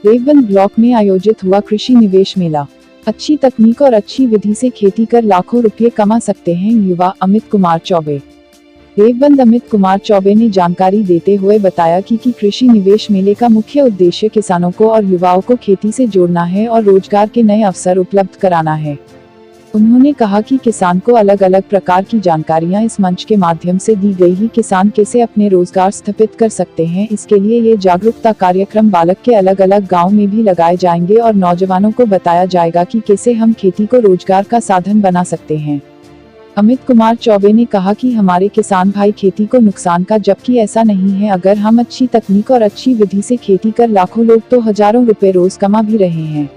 Deoband block में आयोजित हुआ कृषि निवेश मेला। अच्छी तकनीक और अच्छी विधि से खेती कर लाखों रुपए कमा सकते हैं युवा, अमित कुमार चौबे। देवबंद अमित कुमार चौबे ने जानकारी देते हुए बताया कि कृषि निवेश मेले का मुख्य उद्देश्य किसानों को और युवाओं को खेती से जोड़ना है और रोजगार के नए अवसर उपलब्ध कराना है। उन्होंने कहा कि किसान को अलग अलग प्रकार की जानकारियां इस मंच के माध्यम से दी गई ही किसान कैसे अपने रोजगार स्थापित कर सकते हैं। इसके लिए ये जागरूकता कार्यक्रम बालक के अलग अलग गांव में भी लगाए जाएंगे और नौजवानों को बताया जाएगा कि कैसे हम खेती को रोजगार का साधन बना सकते हैं। अमित कुमार चौबे ने कहा कि हमारे किसान भाई खेती को नुकसान का, जबकि ऐसा नहीं है। अगर हम अच्छी तकनीक और अच्छी विधि से खेती कर लाखों लोग तो हजारों रुपए रोज कमा भी रहे हैं।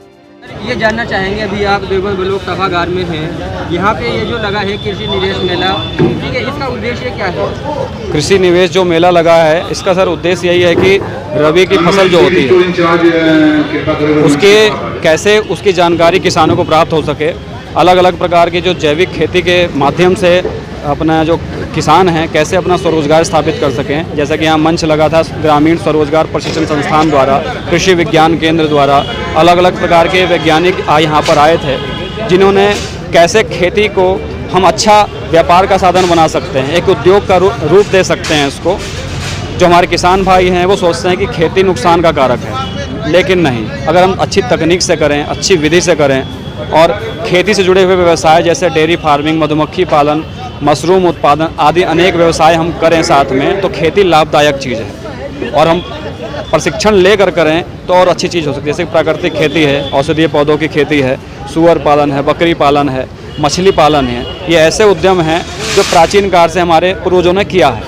ये जानना चाहेंगे, अभी आप देवबंद ब्लॉक सभागार में हैं, यहाँ पे ये जो लगा है कृषि निवेश मेला, ठीक है, इसका उद्देश्य क्या है? कृषि निवेश जो मेला लगा है, इसका सर उद्देश्य यही है कि रबी की फसल जो होती है उसके कैसे उसकी जानकारी किसानों को प्राप्त हो सके। अलग अलग प्रकार की जो जैविक खेती के माध्यम से अपना जो किसान हैं कैसे अपना स्वरोजगार स्थापित कर सकें। जैसा कि यहाँ मंच लगा था ग्रामीण स्वरोजगार प्रशिक्षण संस्थान द्वारा, कृषि विज्ञान केंद्र द्वारा, अलग अलग प्रकार के वैज्ञानिक यहाँ पर आए थे, जिन्होंने कैसे खेती को हम अच्छा व्यापार का साधन बना सकते हैं, एक उद्योग का रूप दे सकते हैं इसको। जो हमारे किसान भाई हैं वो सोचते हैं कि खेती नुकसान का कारक है, लेकिन नहीं। अगर हम अच्छी तकनीक से करें, अच्छी विधि से करें और खेती से जुड़े हुए व्यवसाय जैसे डेयरी फार्मिंग, मधुमक्खी पालन, मशरूम उत्पादन आदि अनेक व्यवसाय हम करें साथ में, तो खेती लाभदायक चीज़ है। और हम प्रशिक्षण लेकर करें तो और अच्छी चीज़ हो सकती है। जैसे प्राकृतिक खेती है, औषधीय पौधों की खेती है, सुअर पालन है, बकरी पालन है, मछली पालन है। ये ऐसे उद्यम हैं जो प्राचीन काल से हमारे पूर्वजों ने किया है,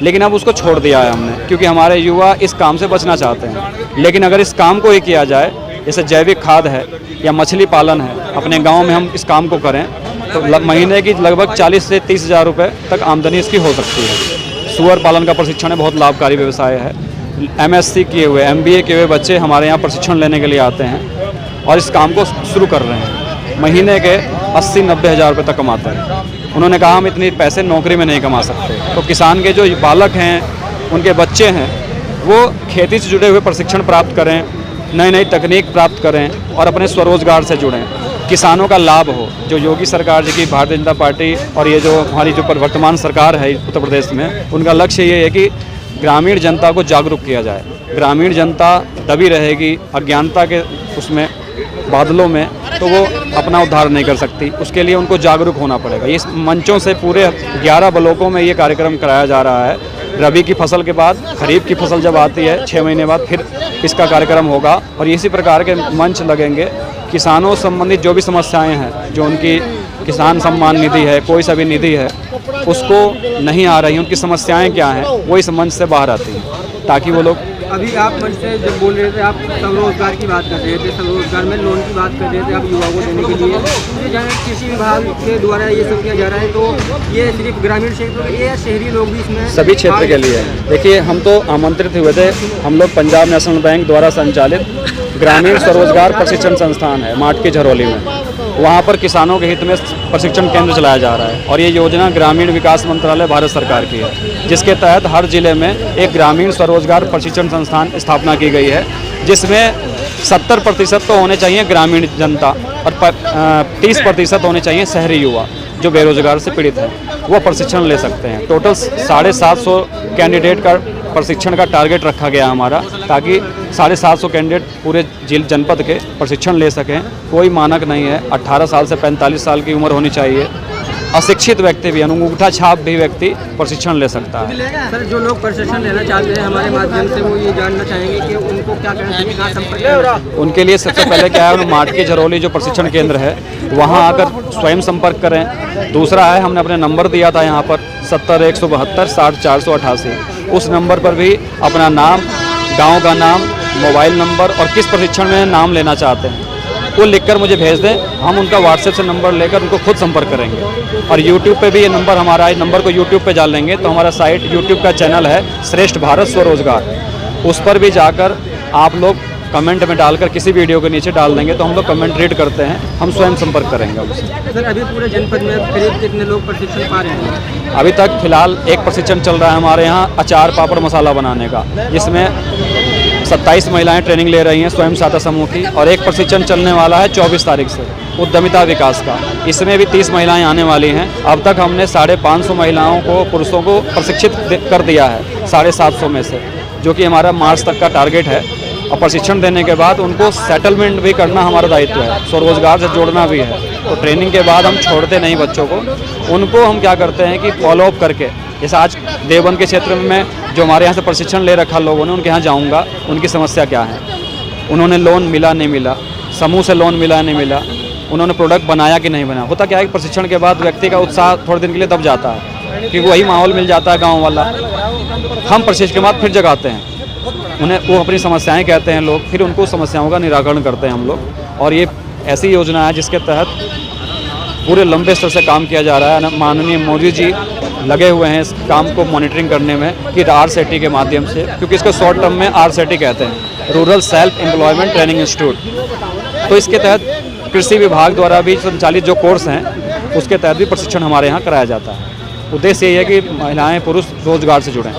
लेकिन अब उसको छोड़ दिया है हमने, क्योंकि हमारे युवा इस काम से बचना चाहते हैं। लेकिन अगर इस काम को ही किया जाए, जैसे जैविक खाद है या मछली पालन है, अपने गांव में हम इस काम को करें तो महीने की लगभग 40 से 30 हज़ार रुपये तक आमदनी इसकी हो सकती है। सुअर पालन का प्रशिक्षण है, बहुत लाभकारी व्यवसाय है। MSc किए हुए, MBA किए हुए बच्चे हमारे यहाँ प्रशिक्षण लेने के लिए आते हैं और इस काम को शुरू कर रहे हैं। महीने के 80-90 हज़ार रुपये तक कमाते हैं। उन्होंने कहा हम इतने पैसे नौकरी में नहीं कमा सकते। तो किसान के जो बालक हैं, उनके बच्चे हैं, वो खेती से जुड़े हुए प्रशिक्षण प्राप्त करें, नई नई तकनीक प्राप्त करें और अपने स्वरोजगार से जुड़ें, किसानों का लाभ हो। जो योगी सरकार जी की भारतीय जनता पार्टी और ये जो हमारी जो वर्तमान सरकार है उत्तर प्रदेश में, उनका लक्ष्य ये है कि ग्रामीण जनता को जागरूक किया जाए। ग्रामीण जनता दबी रहेगी अज्ञानता के उसमें बादलों में, तो वो अपना उद्धार नहीं कर सकती। उसके लिए उनको जागरूक होना पड़ेगा। इस मंचों से पूरे 11 ब्लॉकों में ये कार्यक्रम कराया जा रहा है। रबी की फसल के बाद खरीफ की फसल जब आती है 6 महीने बाद फिर इसका कार्यक्रम होगा और इसी प्रकार के मंच लगेंगे। किसानों संबंधित जो भी समस्याएं हैं, जो उनकी किसान सम्मान निधि है, कोई सा भी निधि है, उसको नहीं आ रही, उनकी समस्याएं क्या हैं, वो इस मंच से बाहर आती हैं, ताकि वो लोग। अभी आप मंच से जब बोल रहे थे, आप स्वरोजगार की बात कर रहे थे, स्वरोजगार में लोन की बात कर रहे थे, आप युवाओं को देने के लिए कृषि विभाग के द्वारा ये सब किया जा रहा है, तो ये सिर्फ ग्रामीण क्षेत्र के या शहरी लोग भी इसमें? सभी क्षेत्र के लिए। देखिए, हम तो आमंत्रित हुए थे। हम लोग पंजाब नेशनल बैंक द्वारा संचालित ग्रामीण स्वरोजगार प्रशिक्षण संस्थान है माटकी झरोली में, वहाँ पर किसानों के हित में प्रशिक्षण केंद्र चलाया जा रहा है। और ये योजना ग्रामीण विकास मंत्रालय भारत सरकार की है, जिसके तहत हर जिले में एक ग्रामीण स्वरोजगार प्रशिक्षण संस्थान स्थापना की गई है, जिसमें 70% तो होने चाहिए ग्रामीण जनता और 30% होने चाहिए शहरी युवा जो बेरोजगार से पीड़ित हैं, वो प्रशिक्षण ले सकते हैं। टोटल 750 कैंडिडेट का प्रशिक्षण का टारगेट रखा गया हमारा, ताकि 750 कैंडिडेट पूरे जनपद के प्रशिक्षण ले सकें। कोई मानक नहीं है। 18 साल से 45 साल की उम्र होनी चाहिए। अशिक्षित व्यक्ति भी, अंगूठा छाप भी व्यक्ति प्रशिक्षण ले सकता है। सर, जो लोग प्रशिक्षण लेना चाहते हैं हमारे माध्यम से, वो ये जानना चाहेंगे कि उनको क्या करना चाहिए, कहाँ संपर्क करना चाहिए? उनके लिए सबसे पहले क्या है, माटकी झरोली जो प्रशिक्षण केंद्र है वहाँ आकर स्वयं संपर्क करें। दूसरा है, हमने अपने नंबर दिया था यहाँ पर 70-172 60-488, उस नंबर पर भी अपना नाम, गाँव का नाम, मोबाइल नंबर और किस प्रशिक्षण में नाम लेना चाहते हैं वो लिखकर मुझे भेज दें। हम उनका व्हाट्सएप से नंबर लेकर उनको खुद संपर्क करेंगे। और यूट्यूब पे भी ये नंबर हमारा है, नंबर को यूट्यूब पे डाल लेंगे तो हमारा साइट यूट्यूब का चैनल है श्रेष्ठ भारत स्वरोजगार, उस पर भी जाकर आप लोग कमेंट में डालकर किसी वीडियो के नीचे डाल देंगे तो हम लोग कमेंट रीड करते हैं, हम स्वयं संपर्क करेंगे उनसे। सर, अभी पूरे जनपद में करीब कितने लोग प्रशिक्षण पा रहे हैं? अभी तक फिलहाल एक प्रशिक्षण चल रहा है हमारे यहाँ अचार पापड़ मसाला बनाने का, जिसमें 27 महिलाएं ट्रेनिंग ले रही हैं स्वयं सहायता समूह की, और एक प्रशिक्षण चलने वाला है 24 तारीख से उद्यमिता विकास का। इसमें भी 30 महिलाएं आने वाली हैं। अब तक हमने 550 महिलाओं को, पुरुषों को प्रशिक्षित कर दिया है 750 में से, जो कि हमारा मार्च तक का टारगेट है। और प्रशिक्षण देने के बाद उनको सेटलमेंट भी करना हमारा दायित्व है, स्वरोजगार से जोड़ना भी है। तो ट्रेनिंग के बाद हम छोड़ते नहीं बच्चों को, उनको हम क्या करते हैं कि फॉलोअप करके, जैसे आज देवबंद के क्षेत्र में जो हमारे यहाँ से प्रशिक्षण ले रखा लोगों ने, उनके यहाँ जाऊँगा, उनकी समस्या क्या है, उन्होंने लोन मिला नहीं मिला, समूह से लोन मिला नहीं मिला, उन्होंने प्रोडक्ट बनाया कि नहीं बनाया। होता क्या है कि प्रशिक्षण के बाद व्यक्ति का उत्साह थोड़े दिन के लिए दब जाता है, क्योंकि वही माहौल मिल जाता है गाँव वाला। हम प्रशिक्षण के बाद फिर जगाते हैं उन्हें, वो अपनी समस्याएं कहते हैं लोग, फिर उनको समस्याओं का निराकरण करते हैं हम लोग। और ये ऐसी योजना है जिसके तहत पूरे लंबे स्तर से काम किया जा रहा है। माननीय मोदी जी लगे हुए हैं इस काम को मॉनिटरिंग करने में कि RCT के माध्यम से, क्योंकि इसको शॉर्ट टर्म में RCT कहते हैं, rural self employment training institute. तो इसके तहत कृषि विभाग द्वारा भी संचालित जो कोर्स हैं, उसके तहत भी प्रशिक्षण हमारे यहाँ कराया जाता है। उद्देश्य यही है कि महिलाएँ पुरुष रोजगार से जुड़ें।